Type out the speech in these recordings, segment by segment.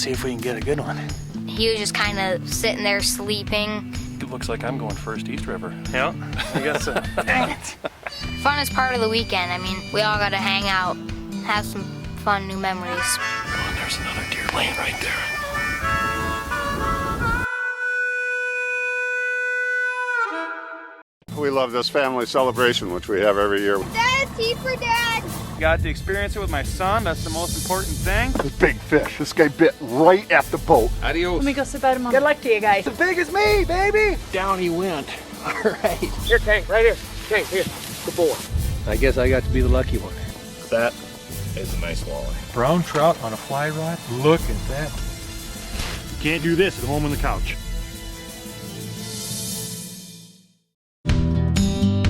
see if we can get a good one. He was just kind of sitting there sleeping. It looks like I'm going first East River. Yeah, I guess so. Dang it. Funnest part of the weekend. I mean, we all got to hang out, have some fun new memories. Oh, and there's another deer laying right there. We love this family celebration, which we have every year. Dad, tea for Dad! Got to experience it with my son. That's the most important thing. This big fish. This guy bit right at the boat. Adios. Let me go sit by Mom. Good luck to you guys. As big as me, baby. Down he went. All right. Here, Tank, right here. Tank, here. Good boy. I guess I got to be the lucky one. That is a nice walleye. Brown trout on a fly rod. Look at that. You can't do this at home on the couch.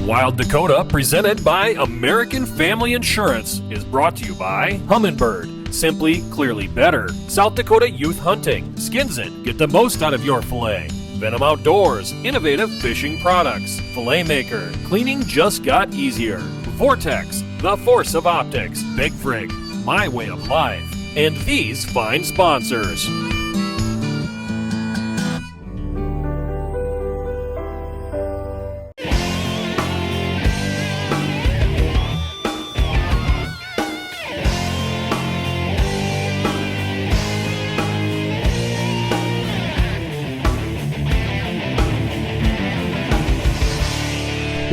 Wild Dakota, presented by American Family Insurance, is brought to you by Humminbird, simply, clearly better. South Dakota Youth Hunting, skins it, get the most out of your filet. Venom Outdoors, innovative fishing products. Filet Maker, cleaning just got easier. Vortex, the force of optics. Big Frig, my way of life. And these fine sponsors.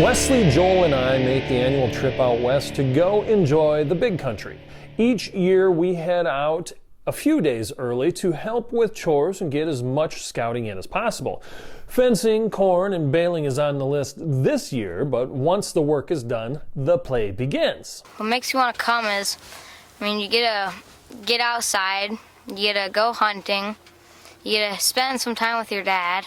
Wesley Joel and I make the annual trip out west to go enjoy the big country. Each year we head out a few days early to help with chores and get as much scouting in as possible. Fencing, corn, and baling is on the list this year, but once the work is done, the play begins. What makes you want to come is, I mean, you get to get outside, you get to go hunting, you get to spend some time with your dad.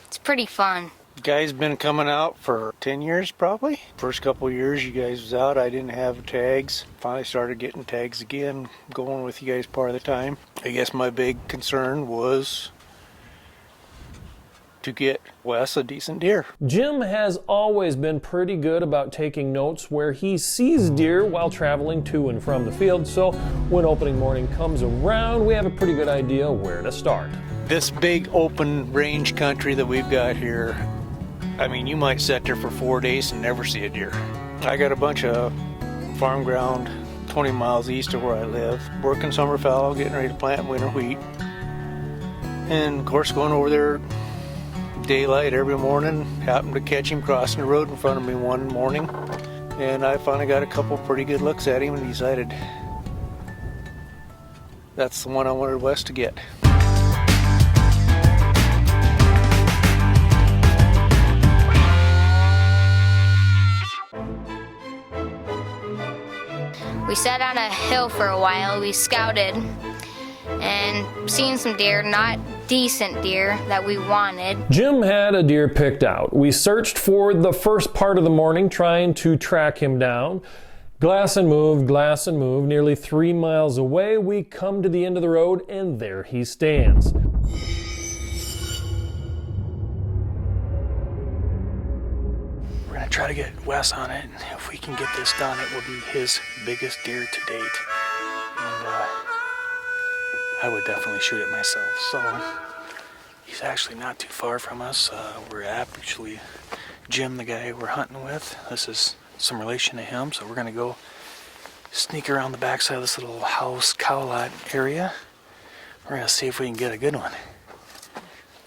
It's pretty fun. You guys been coming out for 10 years probably. First couple of years you guys was out, I didn't have tags. Finally started getting tags again, going with you guys part of the time. I guess my big concern was to get Wes a decent deer. Jim has always been pretty good about taking notes where he sees deer while traveling to and from the field, so when opening morning comes around, we have a pretty good idea where to start. This big open range country that we've got here, I mean, you might sit there for 4 days and never see a deer. I got a bunch of farm ground 20 miles east of where I live, working summer fallow, getting ready to plant winter wheat. And of course going over there daylight every morning, happened to catch him crossing the road in front of me one morning. And I finally got a couple pretty good looks at him and decided that's the one I wanted Wes to get. We sat on a hill for a while, we scouted and seen some deer, not decent deer that we wanted. Jim had a deer picked out. We searched for the first part of the morning trying to track him down. Glass and move, nearly 3 miles away, we come to the end of the road and there he stands. We're gonna try to get Wes on it, and if we can get this done, it will be his biggest deer to date. And I would definitely shoot it myself. So he's actually not too far from us. We're actually Jim, the guy we're hunting with. This is some relation to him, so we're gonna go sneak around the backside of this little house cow lot area. We're gonna see if we can get a good one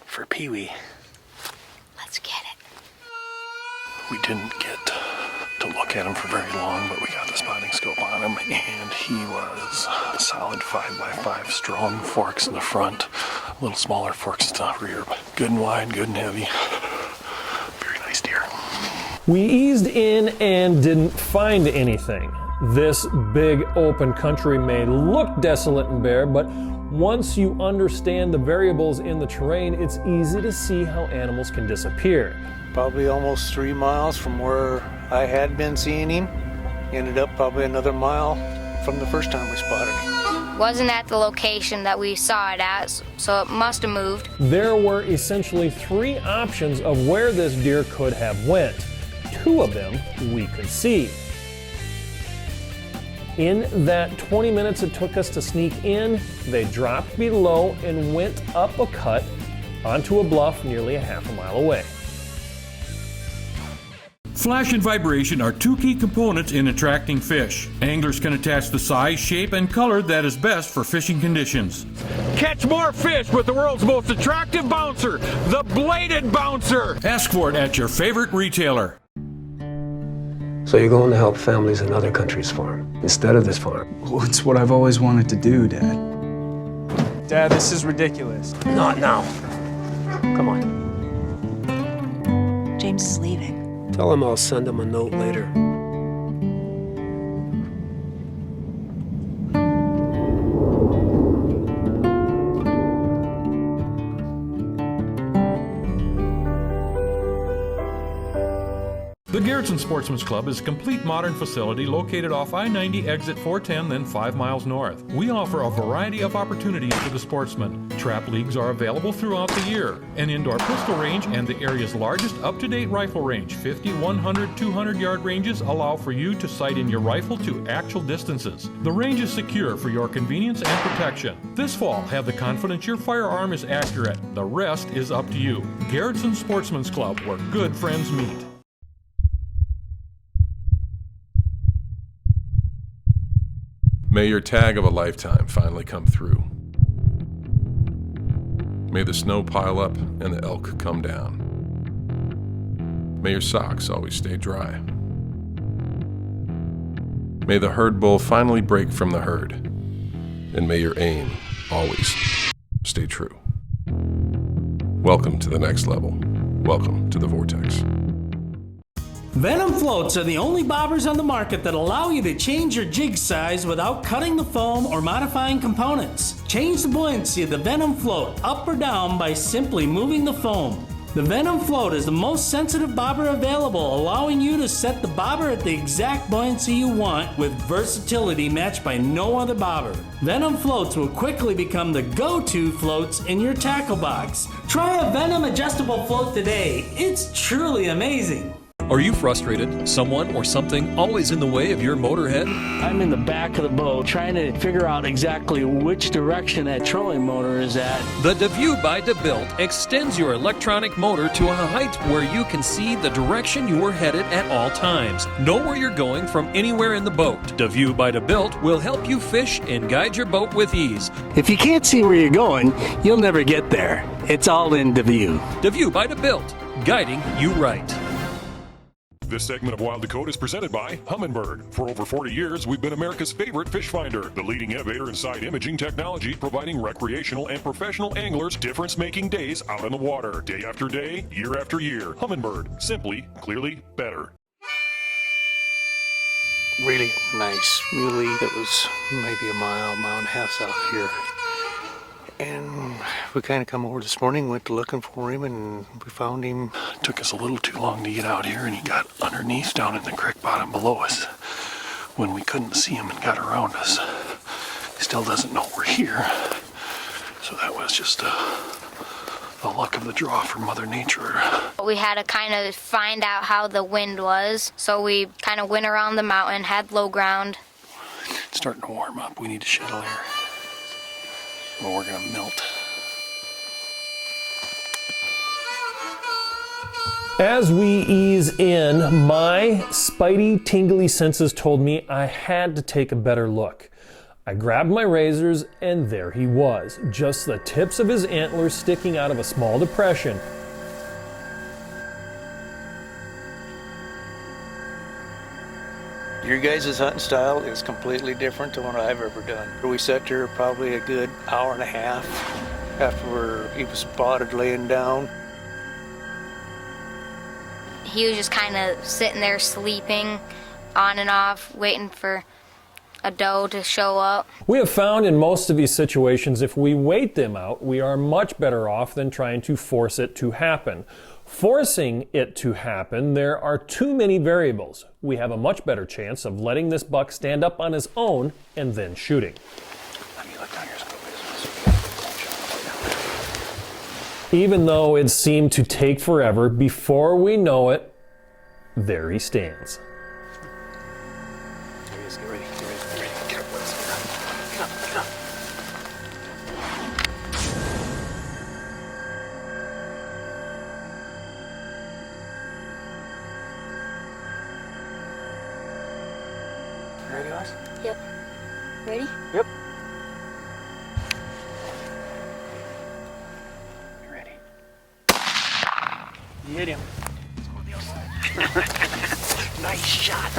for Pee-wee. Let's get it. We didn't get to look at him for very long, but we got the spotting scope on him, and he was a solid 5x5, strong forks in the front, a little smaller forks in the rear, but good and wide, good and heavy. Very nice deer. We eased in and didn't find anything. This big open country may look desolate and bare, but once you understand the variables in the terrain, it's easy to see how animals can disappear. Probably almost 3 miles from where I had been seeing him. Ended up probably another mile from the first time we spotted him. Wasn't at the location that we saw it at, so it must have moved. There were essentially 3 options of where this deer could have went. 2 of them we could see. In that 20 minutes it took us to sneak in, they dropped below and went up a cut onto a bluff nearly a half a mile away. Flash and vibration are two key components in attracting fish. Anglers can attach the size, shape, and color that is best for fishing conditions. Catch more fish with the world's most attractive bouncer, the bladed bouncer. Ask for it at your favorite retailer. So you're going to help families in other countries farm instead of this farm? Well, it's what I've always wanted to do, Dad. Dad, this is ridiculous. Not now. Come on. James is leaving. Tell him I'll send him a note later. The Garrettson Sportsman's Club is a complete modern facility located off I-90 exit 410, then 5 miles north. We offer a variety of opportunities for the sportsman. Trap leagues are available throughout the year. An indoor pistol range and the area's largest up-to-date rifle range, 50, 100, 200-yard ranges allow for you to sight in your rifle to actual distances. The range is secure for your convenience and protection. This fall, have the confidence your firearm is accurate. The rest is up to you. Garrettson Sportsman's Club, where good friends meet. May your tag of a lifetime finally come through. May the snow pile up and the elk come down. May your socks always stay dry. May the herd bull finally break from the herd. And may your aim always stay true. Welcome to the next level. Welcome to the Vortex. Venom floats are the only bobbers on the market that allow you to change your jig size without cutting the foam or modifying components. Change the buoyancy of the Venom float up or down by simply moving the foam. The Venom float is the most sensitive bobber available, allowing you to set the bobber at the exact buoyancy you want with versatility matched by no other bobber. Venom floats will quickly become the go-to floats in your tackle box. Try a Venom adjustable float today. It's truly amazing. Are you frustrated? Someone or something always in the way of your motorhead? I'm in the back of the boat trying to figure out exactly which direction that trolling motor is at. The DeView by DeBuilt extends your electronic motor to a height where you can see the direction you are headed at all times. Know where you're going from anywhere in the boat. DeView by DeBuilt will help you fish and guide your boat with ease. If you can't see where you're going, you'll never get there. It's all in DeView. DeView by DeBuilt, guiding you right. This segment of Wild Dakota is presented by Humminbird. For over 40 years, we've been America's favorite fish finder, the leading innovator in side imaging technology, providing recreational and professional anglers difference-making days out on the water, day after day, year after year. Humminbird, simply, clearly better. Really nice muley that was maybe a mile and a half south of here. And we kind of come over this morning, went looking for him, and we found him. It took us a little too long to get out here, and he got underneath down in the creek bottom below us when we couldn't see him and got around us. He still doesn't know we're here. So that was just the luck of the draw for Mother Nature. We had to kind of find out how the wind was, so we kind of went around the mountain, had low ground. It's starting to warm up. We need to shed air. Well, we're gonna melt. As we ease in, my spidey, tingly senses told me I had to take a better look. I grabbed my razors, and there he was, just the tips of his antlers sticking out of a small depression. Your guys' hunting style is completely different to what I've ever done. We sat there probably a good hour and a half after he was spotted laying down. He was just kind of sitting there sleeping on and off, waiting for a doe to show up. We have found in most of these situations, if we wait them out, we are much better off than trying to force it to happen. Forcing it to happen, there are too many variables. We have a much better chance of letting this buck stand up on his own and then shooting. Even though it seemed to take forever, before we know it, there he stands. Get ready. Ready, Wes? Yep. Ready? Yep. You ready? You hit him. Nice shot.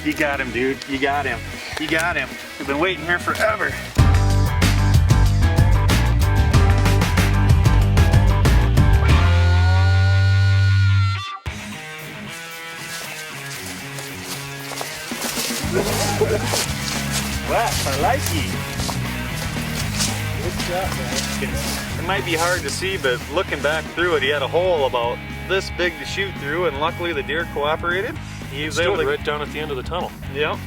You got him, dude. You got him. You got him. We've been waiting here forever. Wes, I like you. Good shot, man. It might be hard to see, but looking back through it, he had a hole about this big to shoot through, and luckily the deer cooperated. He was able to right down at the end of the tunnel. Yep.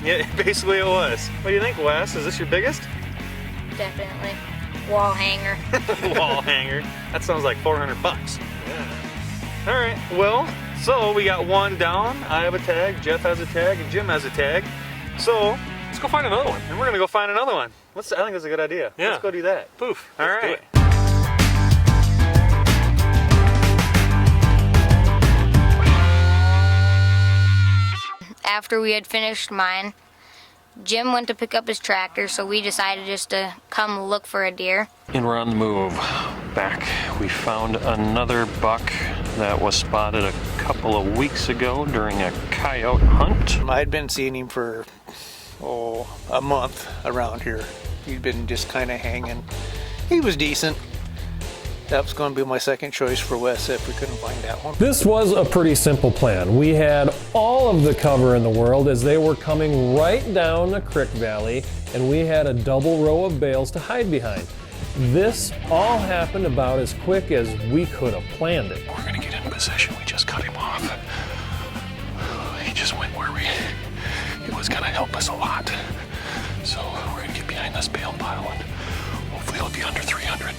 Yeah, basically it was. What do you think, Wes? Is this your biggest? Definitely. Wall hanger. Wall hanger. That sounds like $400. Yeah. All right. Well, so we got one down. I have a tag. Jeff has a tag, and Jim has a tag. So let's go find another one. And we're gonna go find another one. I think that's a good idea. Yeah. Let's go do that. Poof. All right. After we had finished mine, Jim went to pick up his tractor, so we decided just to come look for a deer. And we're on the move. Back, we found another buck that was spotted a couple of weeks ago during a coyote hunt. I'd been seeing him for, a month around here. He'd been just kind of hanging. He was decent. That was going to be my second choice for Wes if we couldn't find that one. This was a pretty simple plan. We had all of the cover in the world as they were coming right down the creek valley, and we had a double row of bales to hide behind. This all happened about as quick as we could have planned it. We're gonna get in position. We just cut him off. He just went where it was gonna help us a lot. So we're gonna get behind this bale pile and hopefully it'll be under 300.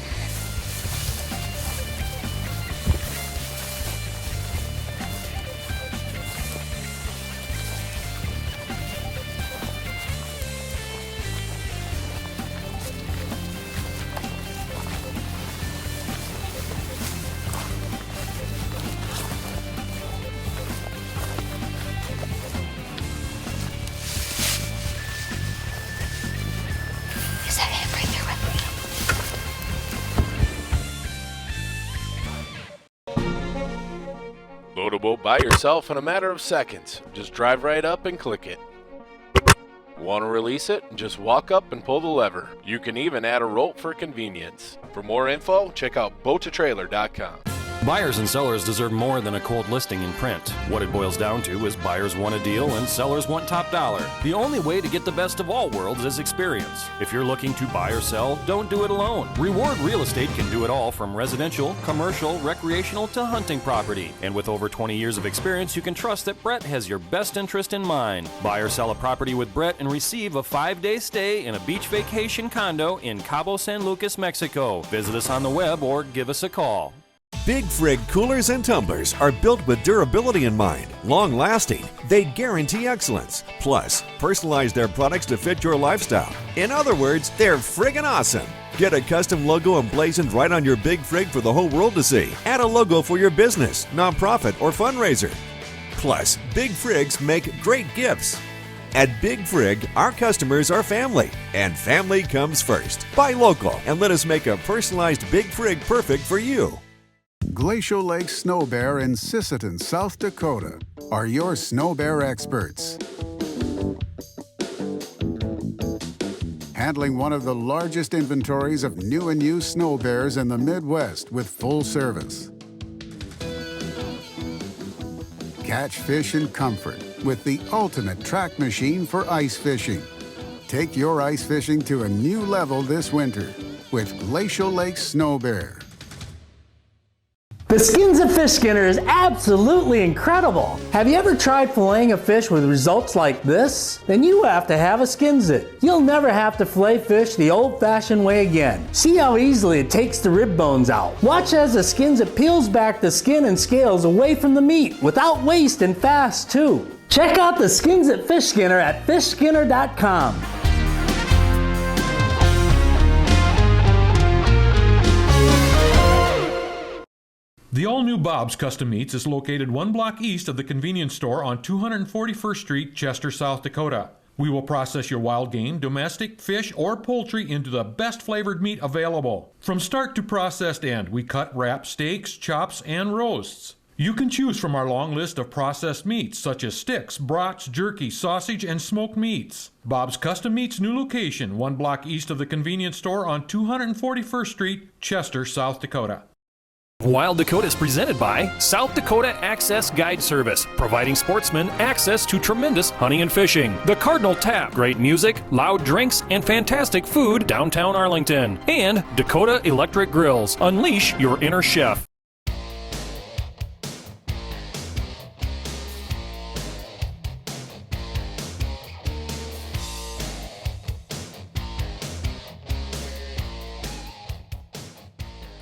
Load a boat by yourself in a matter of seconds. Just drive right up and click it. Want to release it? Just walk up and pull the lever. You can even add a rope for convenience. For more info, check out boat2trailer.com. Buyers and sellers deserve more than a cold listing in print. What it boils down to is buyers want a deal and sellers want top dollar. The only way to get the best of all worlds is experience. If you're looking to buy or sell, don't do it alone. Reward Real Estate can do it all from residential, commercial, recreational to hunting property. And with over 20 years of experience, you can trust that Brett has your best interest in mind. Buy or sell a property with Brett and receive a 5-day stay in a beach vacation condo in Cabo San Lucas, Mexico. Visit us on the web or give us a call. Big Frig coolers and tumblers are built with durability in mind, long-lasting. They guarantee excellence. Plus, personalize their products to fit your lifestyle. In other words, they're friggin' awesome. Get a custom logo emblazoned right on your Big Frig for the whole world to see. Add a logo for your business, nonprofit, or fundraiser. Plus, Big Frigs make great gifts. At Big Frig, our customers are family, and family comes first. Buy local and let us make a personalized Big Frig perfect for you. Glacial Lake Snow Bear in Sisseton, South Dakota are your snow bear experts. Handling one of the largest inventories of new and used snow bears in the Midwest with full service. Catch fish in comfort with the ultimate track machine for ice fishing. Take your ice fishing to a new level this winter with Glacial Lake Snow Bear. The Skins of Fish Skinner is absolutely incredible. Have you ever tried filleting a fish with results like this? Then you have to have a Skins It. You'll never have to fillet fish the old-fashioned way again. See how easily it takes the rib bones out. Watch as the Skins It peels back the skin and scales away from the meat without waste and fast too. Check out the Skins It Fish Skinner at fishskinner.com. The all-new Bob's Custom Meats is located 1 block east of the convenience store on 241st Street, Chester, South Dakota. We will process your wild game, domestic, fish, or poultry into the best flavored meat available. From start to processed end, we cut, wrap, steaks, chops, and roasts. You can choose from our long list of processed meats such as sticks, brats, jerky, sausage, and smoked meats. Bob's Custom Meats new location, 1 block east of the convenience store on 241st Street, Chester, South Dakota. Wild Dakota is presented by South Dakota Access Guide Service, providing sportsmen access to tremendous hunting and fishing. The Cardinal Tap, great music, loud drinks, and fantastic food downtown Arlington. And Dakota Electric Grills, unleash your inner chef.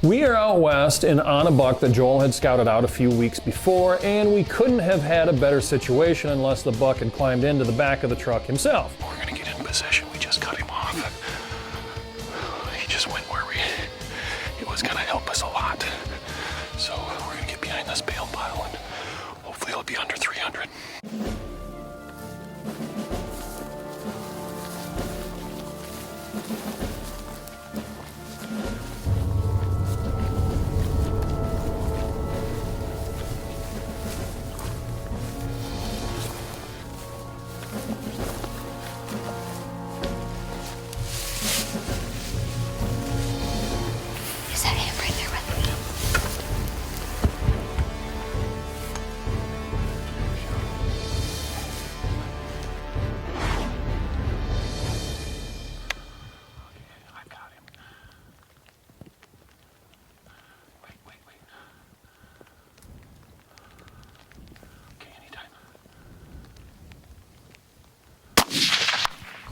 We are out west and on a buck that Joel had scouted out a few weeks before, and we couldn't have had a better situation unless the buck had climbed into the back of the truck himself. We're gonna get in position. We just cut him off. He just went where it was gonna help us a lot. So we're gonna get behind this bale pile and hopefully it'll be under 300.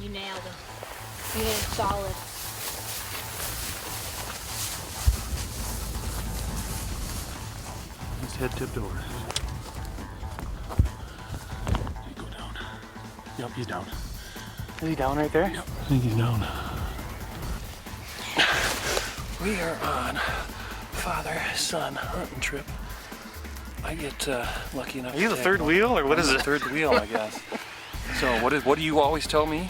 You nailed him. You hit it solid. His head tipped over. He go down. Yep, he's down. Is he down right there? Yep, I think he's down. We are on father-son hunting trip. I get lucky enough. Are you the third wheel, or what is I'm it? The third wheel, I guess. So what do you always tell me?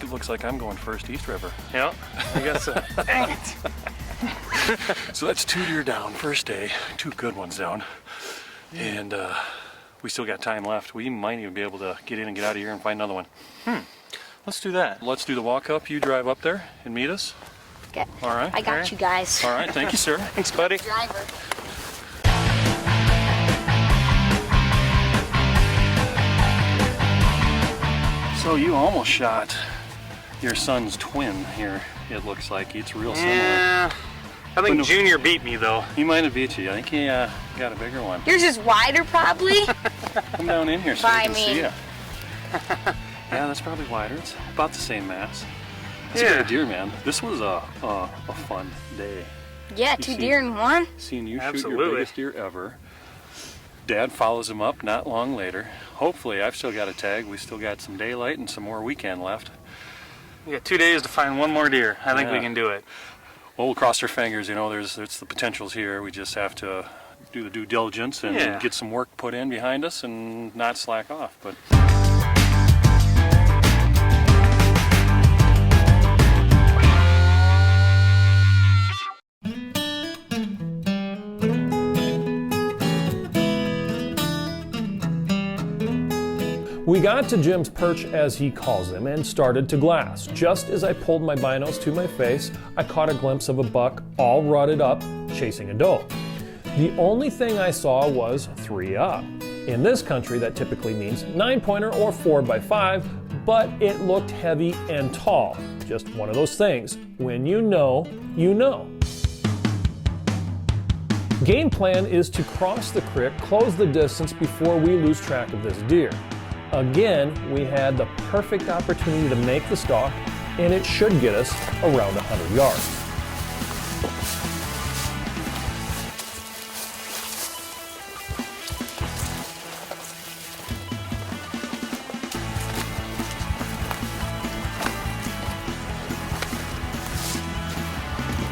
It looks like I'm going first East River. Yeah, I guess so. Dang it! So that's 2 deer down, first day. 2 good ones down. And we still got time left. We might even be able to get in and get out of here and find another one. Let's do that. Let's do the walk up. You drive up there and meet us. Okay. All right. I got you guys. All right, thank you, sir. Thanks, buddy. Driver. So you almost shot your son's twin here, it looks like. It's real similar. Yeah, I think Junior beat me, though. He might have beat you. I think he got a bigger one. Yours is wider, probably. Come down in here so I you can see mean- ya. Yeah, that's probably wider. It's about the same mass. That's a good deer, man. This was a fun day. Yeah, 2 deer in one. Seeing you shoot Absolutely. your biggest deer ever. Dad follows him up not long later. Hopefully, I've still got a tag. We still got some daylight and some more weekend left. We got 2 days to find one more deer. I think we can do it. Well, we'll cross our fingers. You know, there's the potentials here. We just have to do the due diligence and get some work put in behind us and not slack off. But. We got to Jim's perch, as he calls them, and started to glass. Just as I pulled my binos to my face, I caught a glimpse of a buck all rutted up, chasing a doe. The only thing I saw was 3 up. In this country, that typically means 9-pointer or 4x5, but it looked heavy and tall. Just one of those things. When you know, you know. Game plan is to cross the creek, close the distance before we lose track of this deer. Again, we had the perfect opportunity to make the stalk, and it should get us around 100 yards.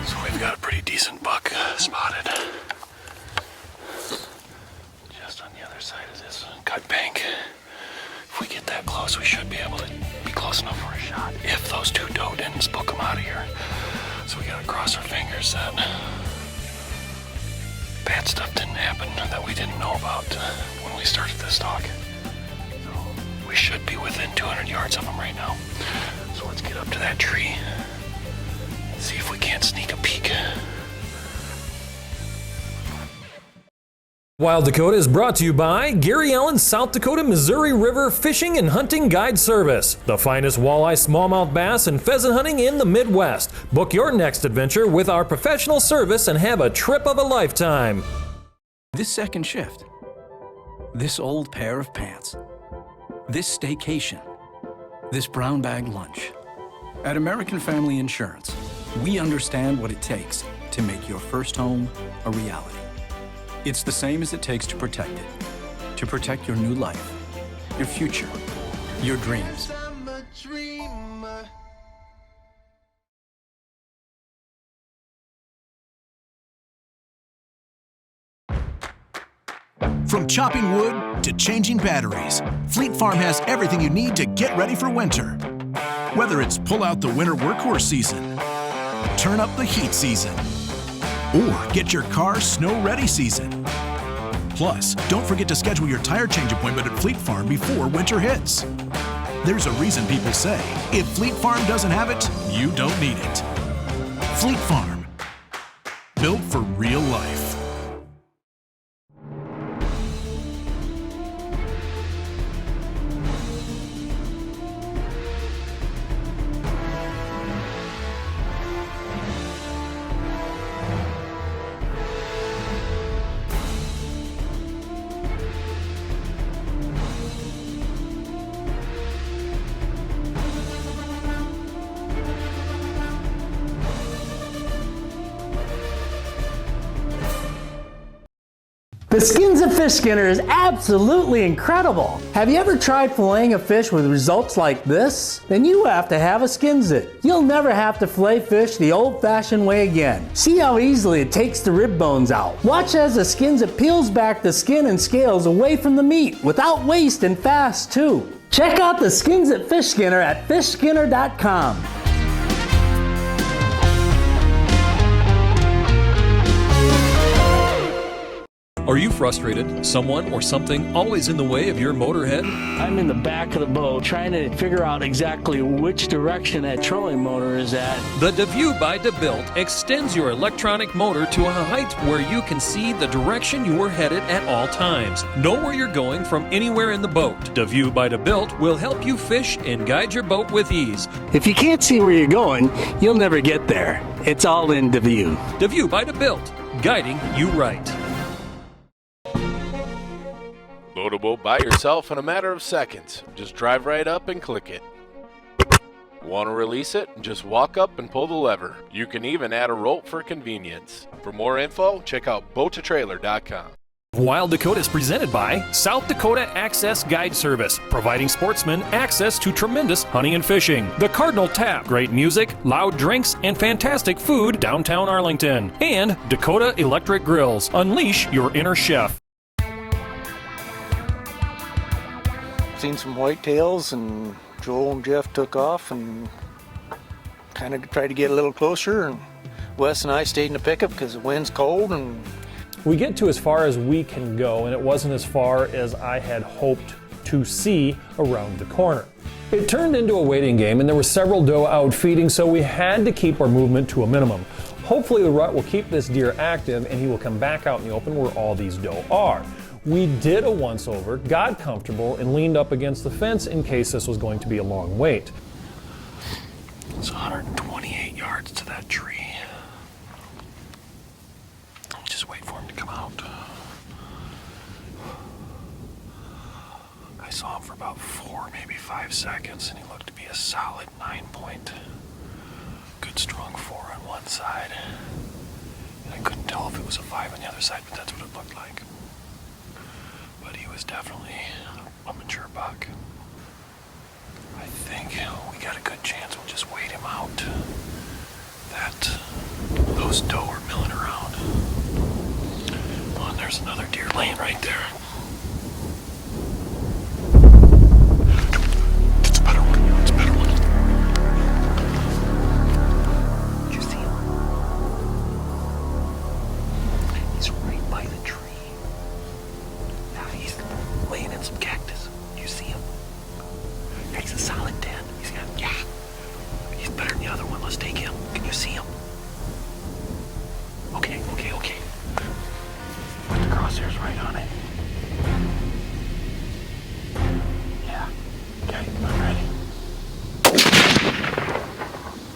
So we've got a pretty decent buck spotted. figures that bad stuff didn't happen that we didn't know about when we started this talk. So we should be within 200 yards of them right now. So let's get up to that tree and see if we can't sneak a peek. Wild Dakota is brought to you by Gary Allen's South Dakota Missouri River Fishing and Hunting Guide Service, the finest walleye, smallmouth bass, and pheasant hunting in the Midwest. Book your next adventure with our professional service and have a trip of a lifetime. This second shift, this old pair of pants, this staycation, this brown bag lunch. At American Family Insurance, we understand what it takes to make your first home a reality. It's the same as it takes to protect it. To protect your new life, your future, your dreams. From chopping wood to changing batteries, Fleet Farm has everything you need to get ready for winter. Whether it's pull out the winter workhorse season, turn up the heat season, or get your car snow-ready season. Plus, don't forget to schedule your tire change appointment at Fleet Farm before winter hits. There's a reason people say, if Fleet Farm doesn't have it, you don't need it. Fleet Farm, built for real life. The Skins of Fish Skinner is absolutely incredible. Have you ever tried filleting a fish with results like this? Then you have to have a Skins It. You'll never have to fillet fish the old-fashioned way again. See how easily it takes the rib bones out. Watch as the Skins It peels back the skin and scales away from the meat without waste and fast too. Check out the Skins It Fish Skinner at fishskinner.com. Are you frustrated? Someone or something always in the way of your motorhead? I'm in the back of the boat trying to figure out exactly which direction that trolling motor is at. The DeView by DeBuilt extends your electronic motor to a height where you can see the direction you are headed at all times. Know where you're going from anywhere in the boat. DeView by DeBuilt will help you fish and guide your boat with ease. If you can't see where you're going, you'll never get there. It's all in DeView. DeView by DeBuilt, guiding you right. Load a boat by yourself in a matter of seconds. Just drive right up and click it. Want to release it? Just walk up and pull the lever. You can even add a rope for convenience. For more info, check out boat2trailer.com. Wild Dakota is presented by South Dakota Access Guide Service, providing sportsmen access to tremendous hunting and fishing. The Cardinal Tap, great music, loud drinks, and fantastic food downtown Arlington. And Dakota Electric Grills, unleash your inner chef. Seen some whitetails, and Joel and Jeff took off and kind of tried to get a little closer, and Wes and I stayed in the pickup because the wind's cold. And we get to as far as we can go, and it wasn't as far as I had hoped to see around the corner. It turned into a waiting game, and there were several doe out feeding, so we had to keep our movement to a minimum. Hopefully the rut will keep this deer active and he will come back out in the open where all these doe are. We did a once-over, got comfortable, and leaned up against the fence in case this was going to be a long wait. It's 128 yards to that tree. Just wait for him to come out. I saw him for about 4, maybe 5 seconds, and he looked to be a solid 9-point. Good strong 4 on one side. And I couldn't tell if it was a 5 on the other side, but that's what it looked like. But he was definitely a mature buck. I think we got a good chance. We'll just wait him out. Those doe are milling around. Oh, and there's another deer laying right there. It's a better one. It's a better one. Did you see him? He's right by the tree. Now he's laying in some cactus. You see him? He's a solid 10. He's better than the other one. Let's take him. Can you see him? Okay. Put the crosshairs right on it. Yeah. Okay, I'm ready.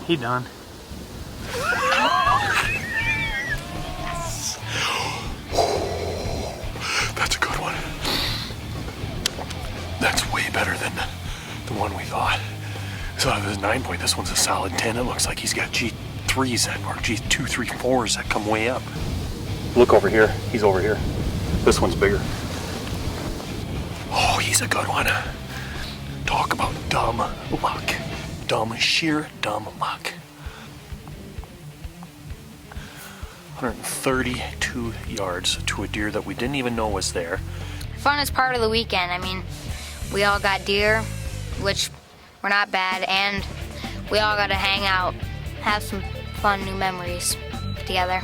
He done. That's a good one. That's way better than the one we thought. So it was 9 point. This one's a solid 10. It looks like he's got G3s or G2, 3, 4s that come way up. Look over here. He's over here. This one's bigger. Oh, he's a good one. Talk about dumb luck. Sheer dumb luck. 132 yards to a deer that we didn't even know was there. Funnest part of the weekend. I mean, we all got deer, which were not bad, and we all got to hang out, have some fun new memories together.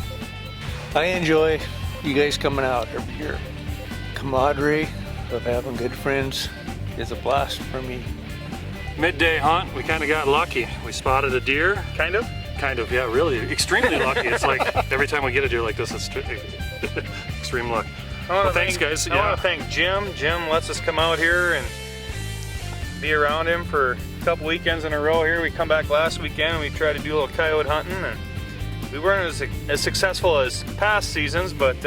I enjoy you guys coming out every year. Camaraderie of having good friends is a blast for me. Midday hunt, we kind of got lucky. We spotted a deer. Kind of, yeah, really. Extremely lucky. It's like every time we get a deer like this, it's extreme luck. Well, thanks, guys. I want to thank Jim. Jim lets us come out here and be around him for a couple weekends in a row here. We come back last weekend and we tried to do a little coyote hunting, and we weren't as successful as past seasons, but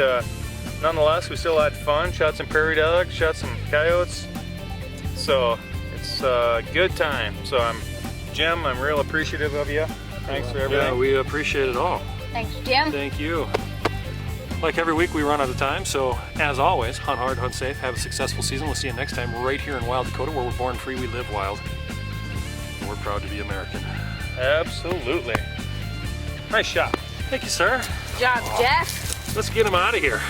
nonetheless, we still had fun. Shot some prairie dogs, shot some coyotes. So it's a good time. So Jim, I'm real appreciative of you. Thanks for everything. Yeah, we appreciate it all. Thanks, Jim. Thank you. Like every week, we run out of time, so as always, hunt hard, hunt safe, have a successful season. We'll see you next time right here in Wild Dakota, where we're born free, we live wild. And we're proud to be American. Absolutely. Nice shot. Thank you, sir. Good job, Jeff. Let's get him out of here.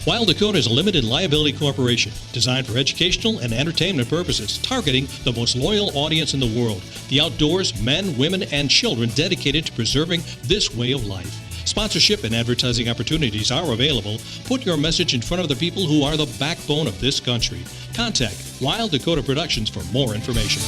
Wild Dakota is a limited liability corporation designed for educational and entertainment purposes, targeting the most loyal audience in the world, the outdoors, men, women, and children dedicated to preserving this way of life. Sponsorship and advertising opportunities are available. Put your message in front of the people who are the backbone of this country. Contact Wild Dakota Productions for more information.